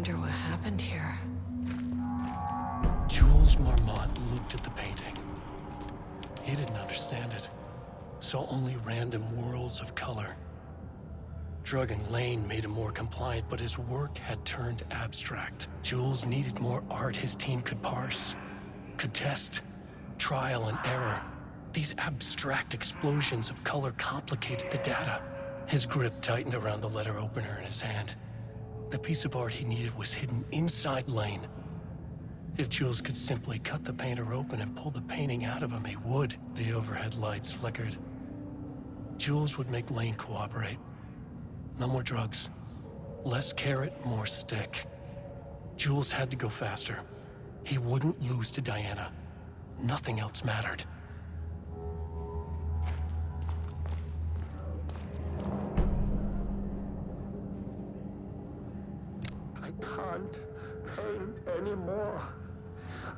wonder what happened here. Jules Marmont looked at the painting. He didn't understand it. Saw only random whirls of color. Drugging Lane made him more compliant, but his work had turned abstract. Jules needed more art his team could parse, could test, trial and error. These abstract explosions of color complicated the data. His grip tightened around the letter opener in his hand. The piece of art he needed was hidden inside Lane. If Jules could simply cut the painter open and pull the painting out of him, he would. The overhead lights flickered. Jules would make Lane cooperate. No more drugs. Less carrot, more stick. Jules had to go faster. He wouldn't lose to Diana. Nothing else mattered. I can't paint anymore.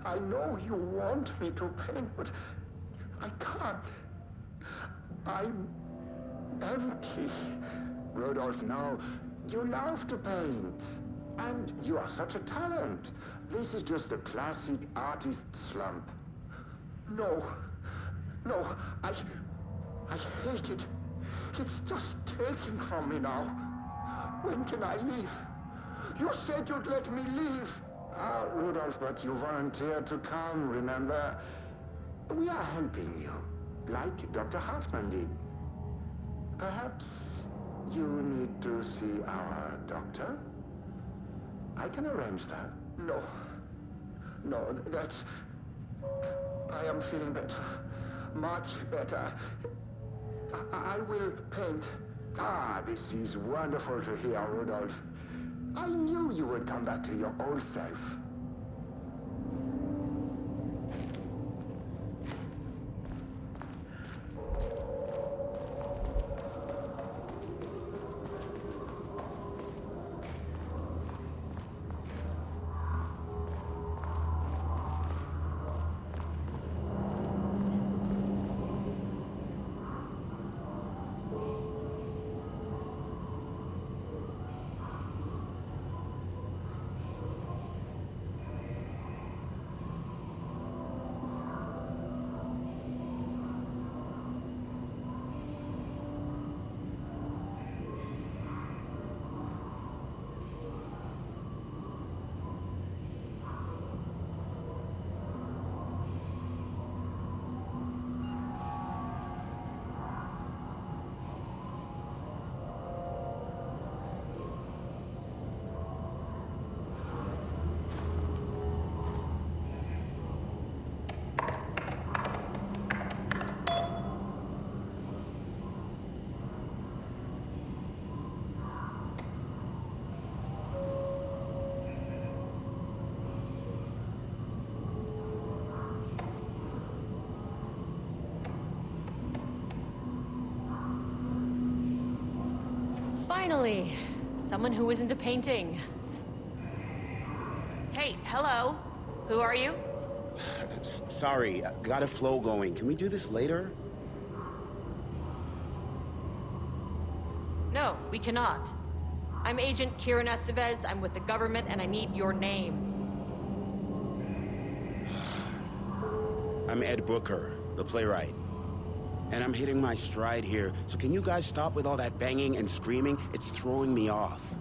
I know you want me to paint, but I can't. I'm empty. Rudolph, no. You love to paint. And you are such a talent. This is just the classic artist slump. No. I hate it. It's just taking from me now. When can I leave? You said you'd let me leave. Rudolph, but you volunteered to come, remember? We are helping you, like Dr. Hartman did. Perhaps you need to see our doctor? I can arrange that. No, that's... I am feeling better. Much better. I will paint. This is wonderful to hear, Rudolph. I knew you would come back to your old self. Finally, someone who isn't a painting. Hey, hello. Who are you? Sorry, got a flow going. Can we do this later? No, we cannot. I'm Agent Kieran Estevez. I'm with the government, and I need your name. I'm Ed Booker, the playwright. And I'm hitting my stride here, so can you guys stop with all that banging and screaming? It's throwing me off.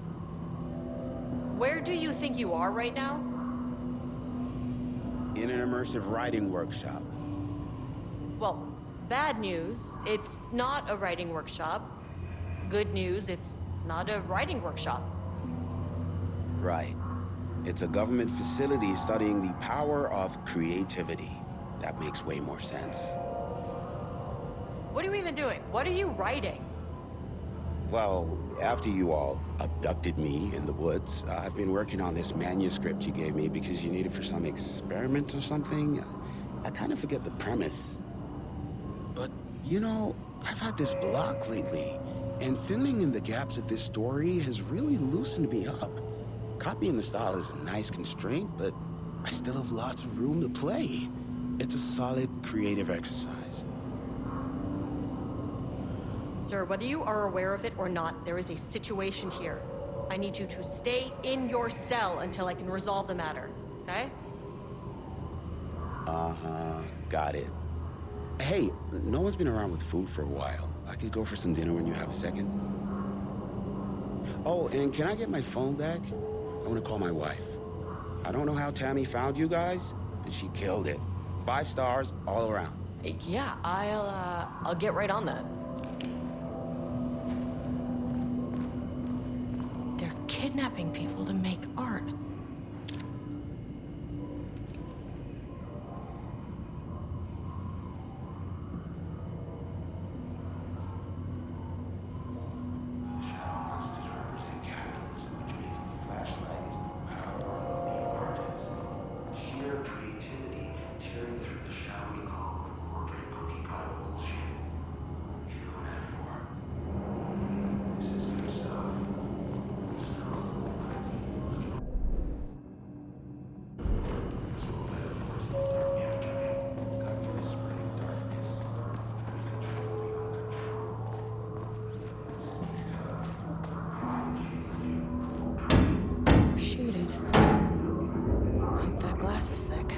Where do you think you are right now? In an immersive writing workshop. Well, bad news, it's not a writing workshop. Good news, it's not a writing workshop. Right. It's a government facility studying the power of creativity. That makes way more sense. What are you even doing? What are you writing? Well, after you all abducted me in the woods, I've been working on this manuscript you gave me because you need it for some experiment or something. I kind of forget the premise. But, you know, I've had this block lately, and filling in the gaps of this story has really loosened me up. Copying the style is a nice constraint, but I still have lots of room to play. It's a solid creative exercise. Sir, whether you are aware of it or not, there is a situation here. I need you to stay in your cell until I can resolve the matter, okay? Uh-huh, got it. Hey, no one's been around with food for a while. I could go for some dinner when you have a second. Oh, and can I get my phone back? I want to call my wife. I don't know how Tammy found you guys, but she killed it. 5 stars all around. Yeah, I'll get right on that. They're kidnapping people to make art. Shaded. Hope that glass is thick.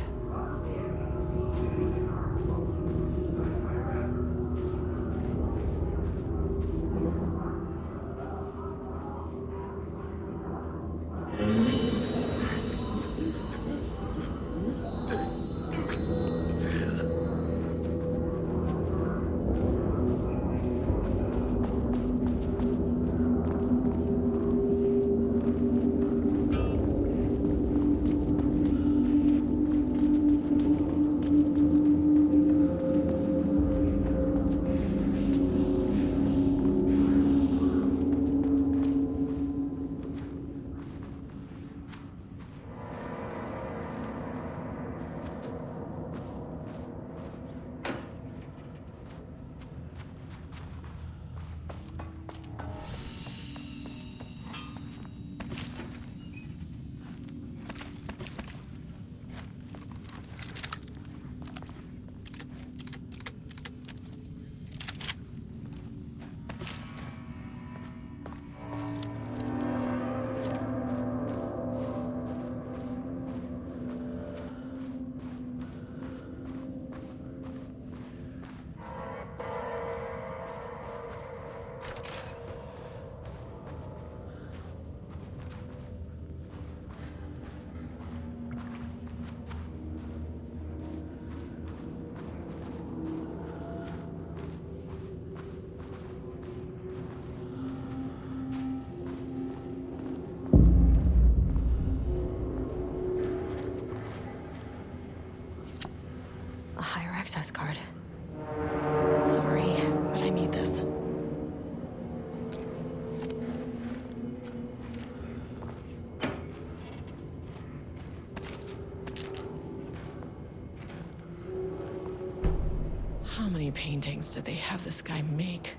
A higher access card. Sorry, but I need this. How many paintings did they have this guy make?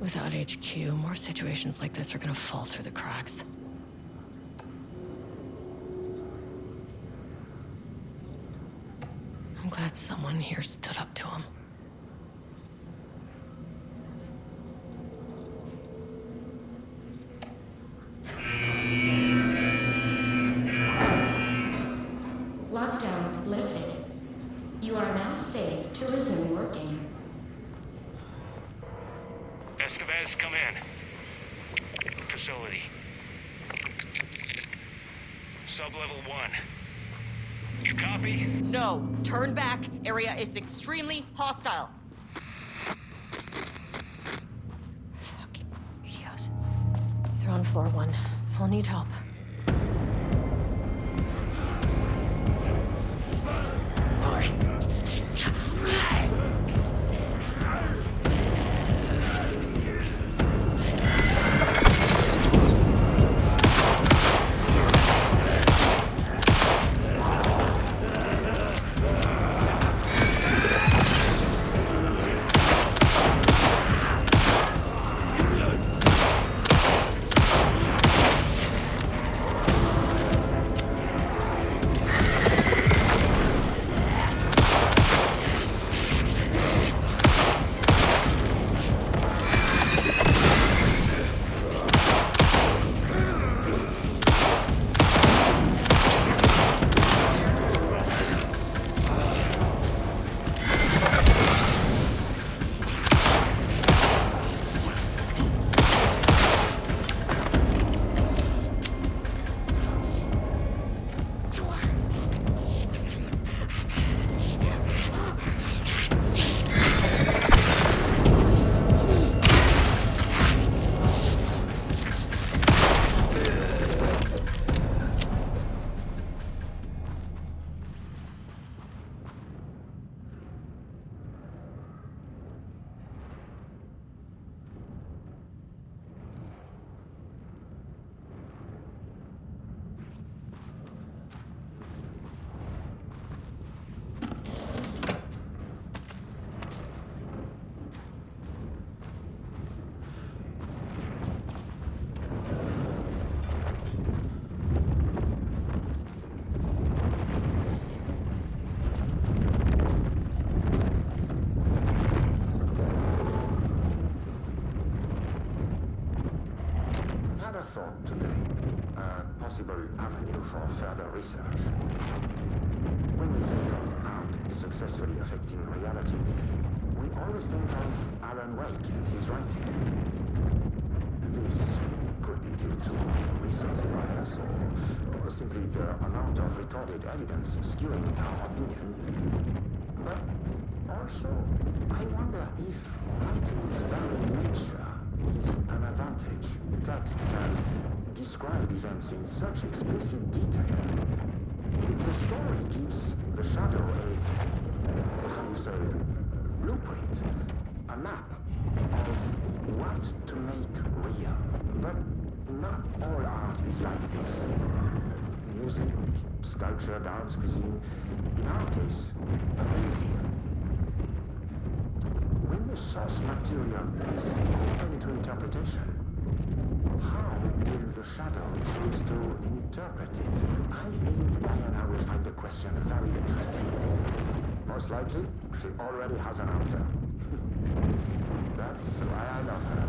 Without HQ, more situations like this are gonna fall through the cracks. I'm glad someone here stood up to him. Lockdown lifted. You are now safe to resume working. Estevez, come in. Facility. Sub-level 1. You copy? No, turn back. Area is extremely hostile. Fucking radios. They're on floor 1. I'll need help. Had a thought today. A possible avenue for further research. When we think of art successfully affecting reality, we always think of Alan Wake and his writing. This could be due to recency bias or simply the amount of recorded evidence skewing our opinion. But also, I wonder if writing's very nature is an advantage. The text can describe events in such explicit detail. If the story gives the shadow a blueprint, a map of what to make real. But not all art is like this. Music, sculpture, dance, cuisine. In our case, a painting. When the source material is open to interpretation, how will the shadow choose to interpret it? I think Diana will find the question very interesting. Most likely, she already has an answer. That's why I love her.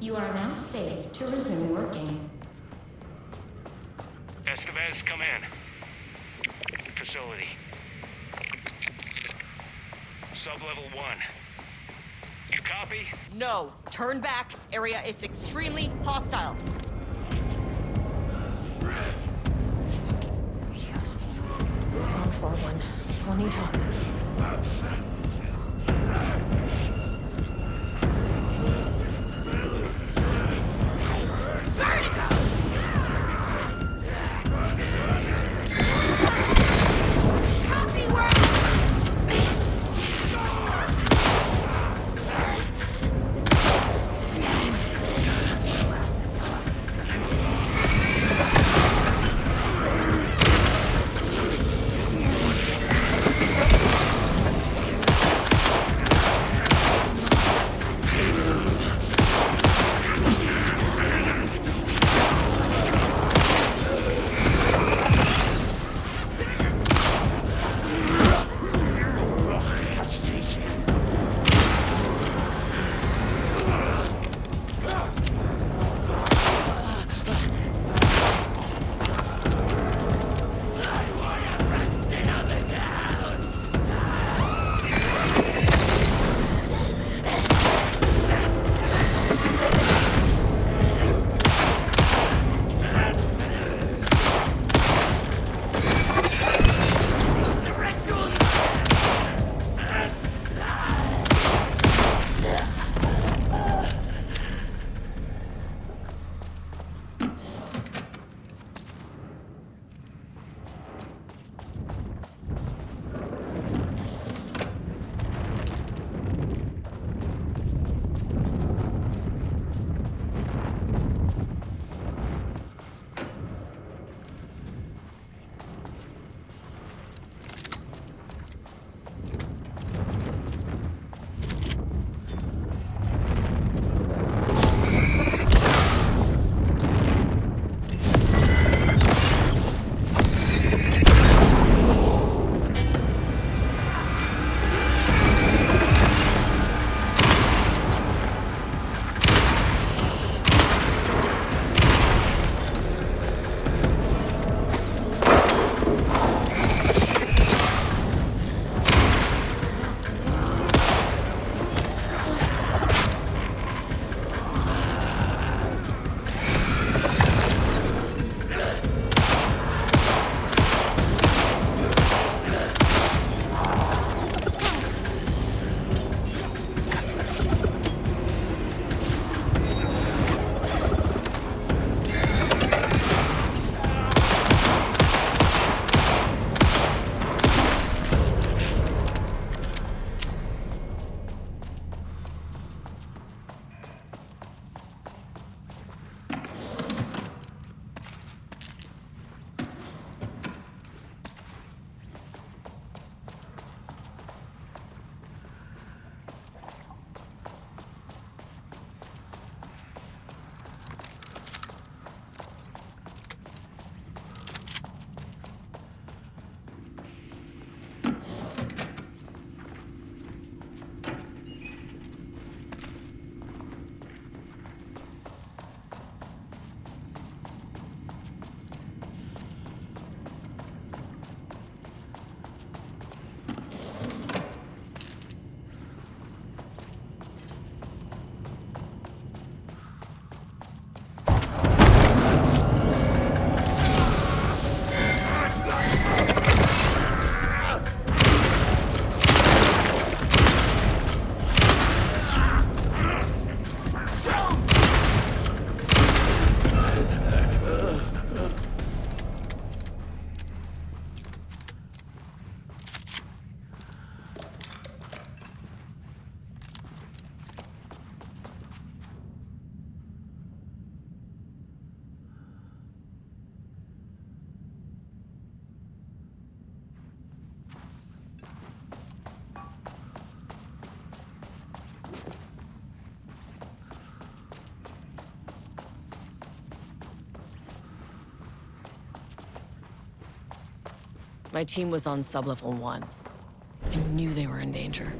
You are now safe to resume working. Estevez, come in. Facility. Sub-level 1. You copy? No, turn back. Area is extremely hostile. Radios. On floor 1. I'll need help. My team was on sub-level 1. I knew they were in danger.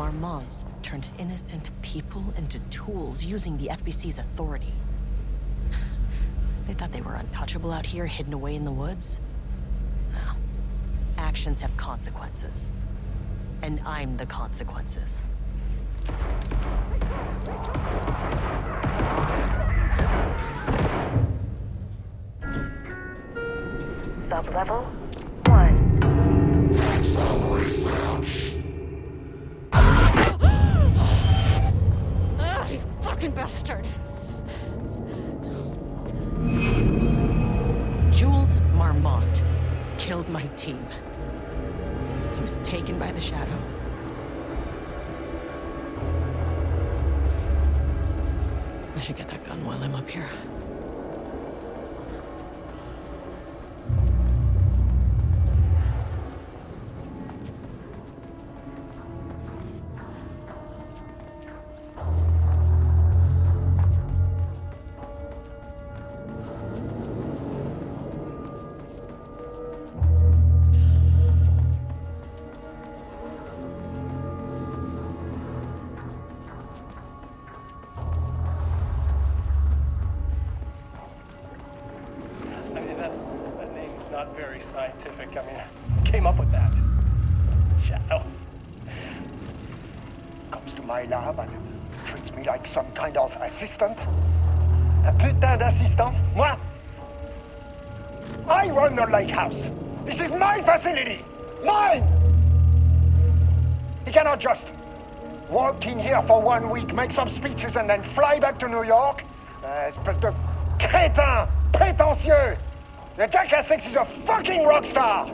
Marmonts turned innocent people into tools using the FBC's authority. They thought they were untouchable out here, hidden away in the woods? No. Actions have consequences. And I'm the consequences. Sublevel 1. Ugh, you fucking bastard! Jules Marmont killed my team. He was taken by the Shadow. I should get that gun while I'm up here. Not very scientific. I mean, who came up with that? Shadow. Comes to my lab and treats me like some kind of assistant. Un putain d'assistant? Moi? I run the lake house. This is my facility. Mine! He cannot just walk in here for 1 week, make some speeches, and then fly back to New York. Espèce de crétin, prétentieux. The jackass thinks he's a fucking rock star!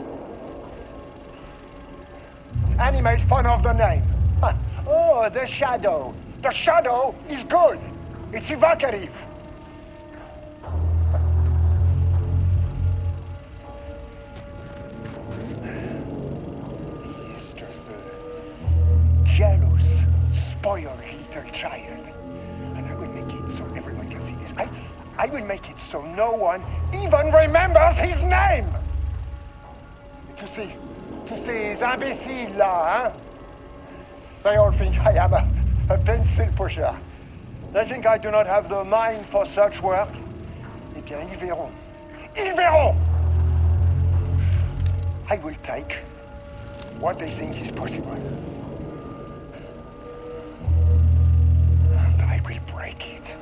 And he made fun of the name. Oh, the Shadow. The Shadow is good. It's evocative. He's just a jealous, spoiled little child. And I will make it so everyone can see this. I will make it so no one even remembers his name! Tu sais ces imbéciles là, hein? They all think I am a pencil pusher. They think I do not have the mind for such work. Eh bien, ils verront. Ils verront! I will take what they think is possible. And I will break it.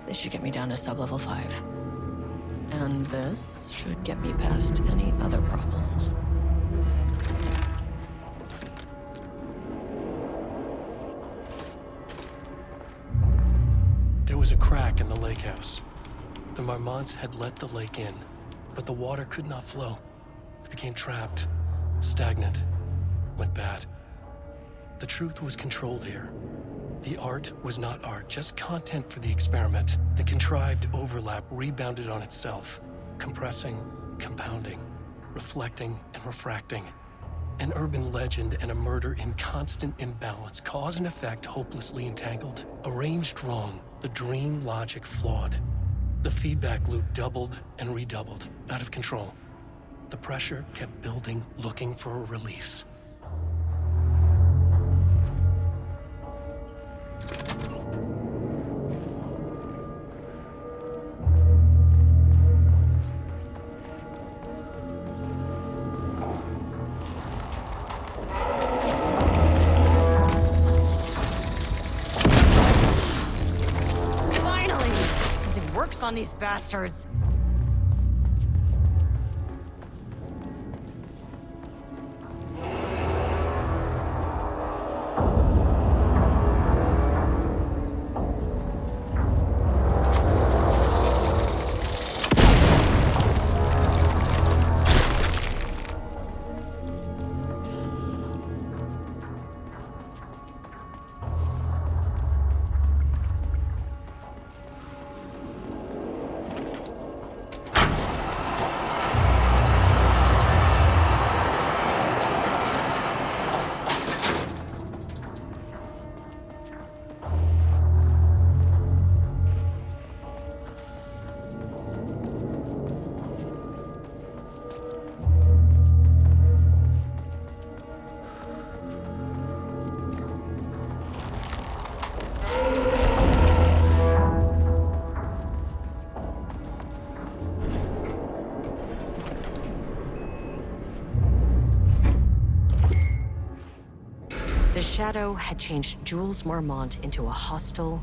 This should get me down to sublevel 5. And this should get me past any other problems. There was a crack in the lake house. The Marmonts had let the lake in, but the water could not flow. It became trapped, stagnant, went bad. The truth was controlled here. The art was not art, just content for the experiment. The contrived overlap rebounded on itself, compressing, compounding. reflecting and refracting. An urban legend and a murder in constant imbalance, cause and effect hopelessly entangled. Arranged wrong, the dream logic flawed. The feedback loop doubled and redoubled, out of control. The pressure kept building, looking for a release. Finally! Something works on these bastards. The Shadow had changed Jules Marmont into a hostile,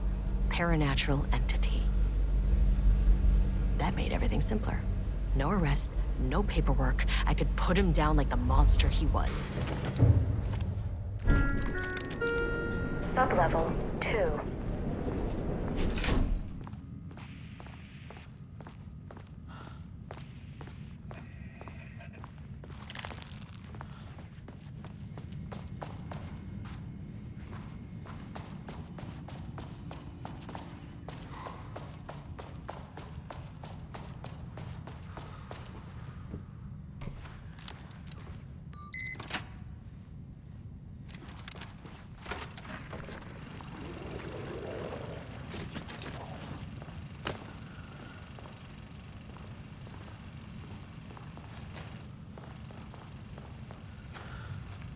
paranatural entity. That made everything simpler. No arrest, no paperwork. I could put him down like the monster he was. Sublevel 2.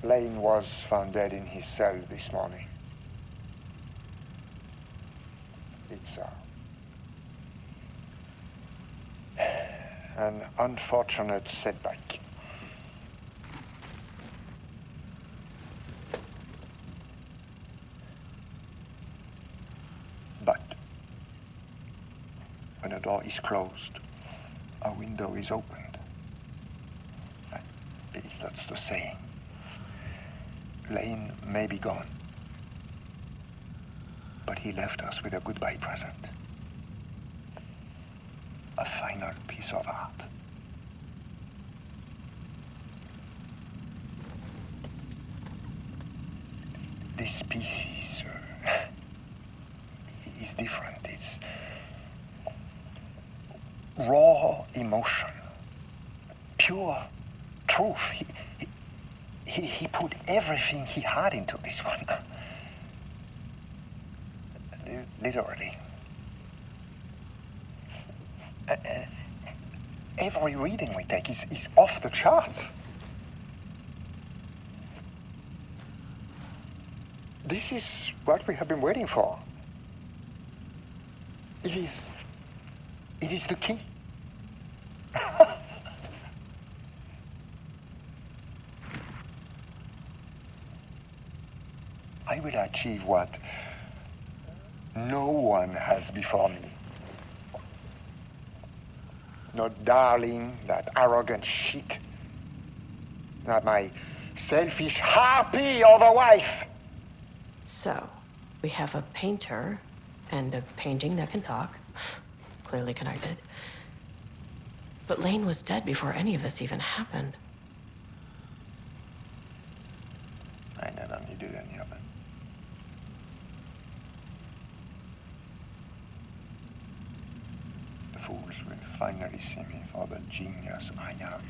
Lane was found dead in his cell this morning. It's an unfortunate setback. But when a door is closed, a window is opened. I believe that's the saying. Lane may be gone, but he left us with a goodbye present. A final piece of art. This piece is different. It's raw emotion, pure truth. He put everything he had into this one. Literally. Every reading we take is off the charts. This is what we have been waiting for. It is the key. I will achieve what no one has before me. Not darling, that arrogant shit. Not my selfish harpy or the wife. So, we have a painter and a painting that can talk. Clearly connected. But Lane was dead before any of this even happened. I never needed any of it. The fools will finally see me for the genius I am.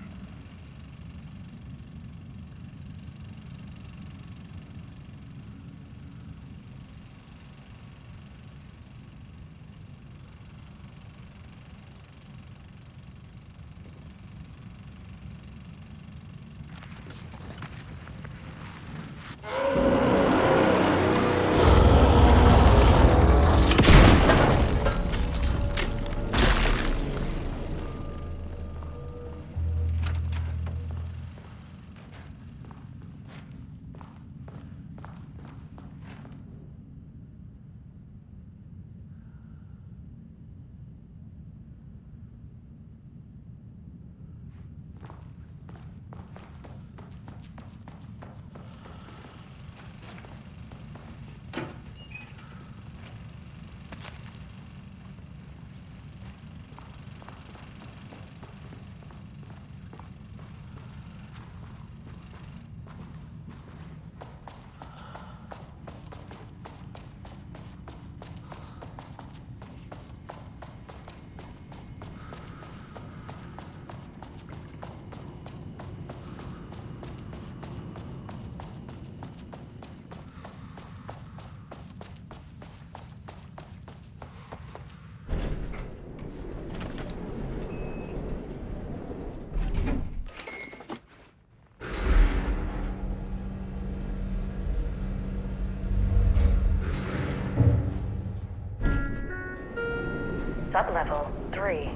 Sublevel 3.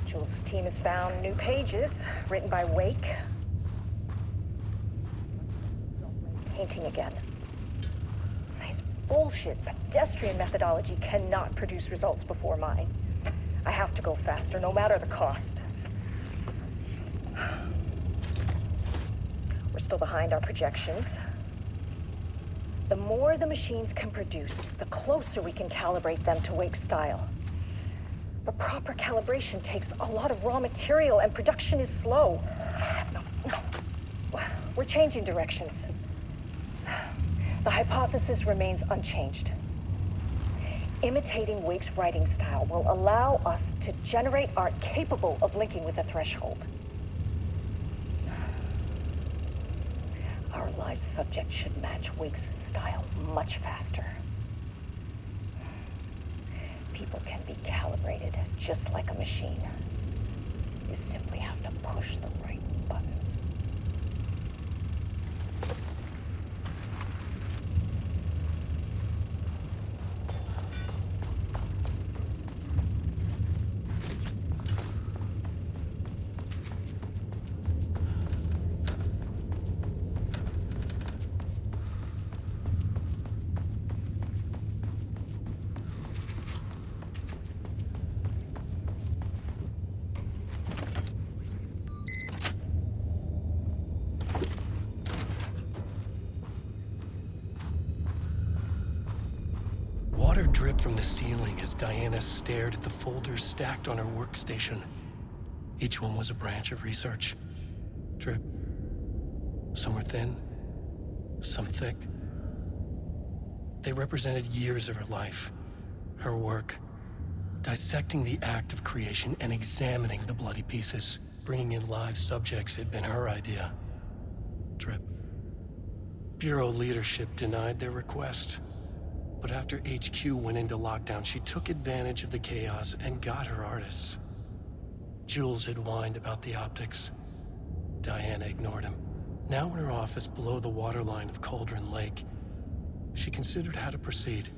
Jules' team has found new pages written by Wake. Painting again. His bullshit pedestrian methodology cannot produce results before mine. I have to go faster, no matter the cost. We're still behind our projections. The more the machines can produce, the closer we can calibrate them to Wake's style. But proper calibration takes a lot of raw material, and production is slow. No. We're changing directions. The hypothesis remains unchanged. Imitating Wake's writing style will allow us to generate art capable of linking with the threshold. Our live subject should match Wake's style much faster. People can be calibrated just like a machine. You simply have to push the right buttons. Water dripped from the ceiling as Diana stared at the folders stacked on her workstation. Each one was a branch of research. Drip. Some were thin, some thick. They represented years of her life, her work, dissecting the act of creation and examining the bloody pieces. Bringing in live subjects had been her idea. Drip. Bureau leadership denied their request. But after HQ went into lockdown, she took advantage of the chaos and got her artists. Jules had whined about the optics. Diana ignored him. Now in her office below the waterline of Cauldron Lake, she considered how to proceed.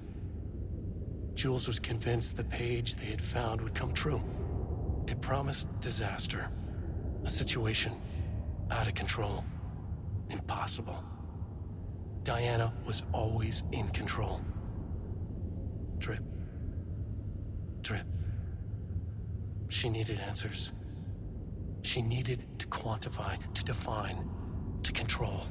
Jules was convinced the page they had found would come true. It promised disaster. A situation out of control. Impossible. Diana was always in control. Drip. Drip. She needed answers. She needed to quantify, to define, to control.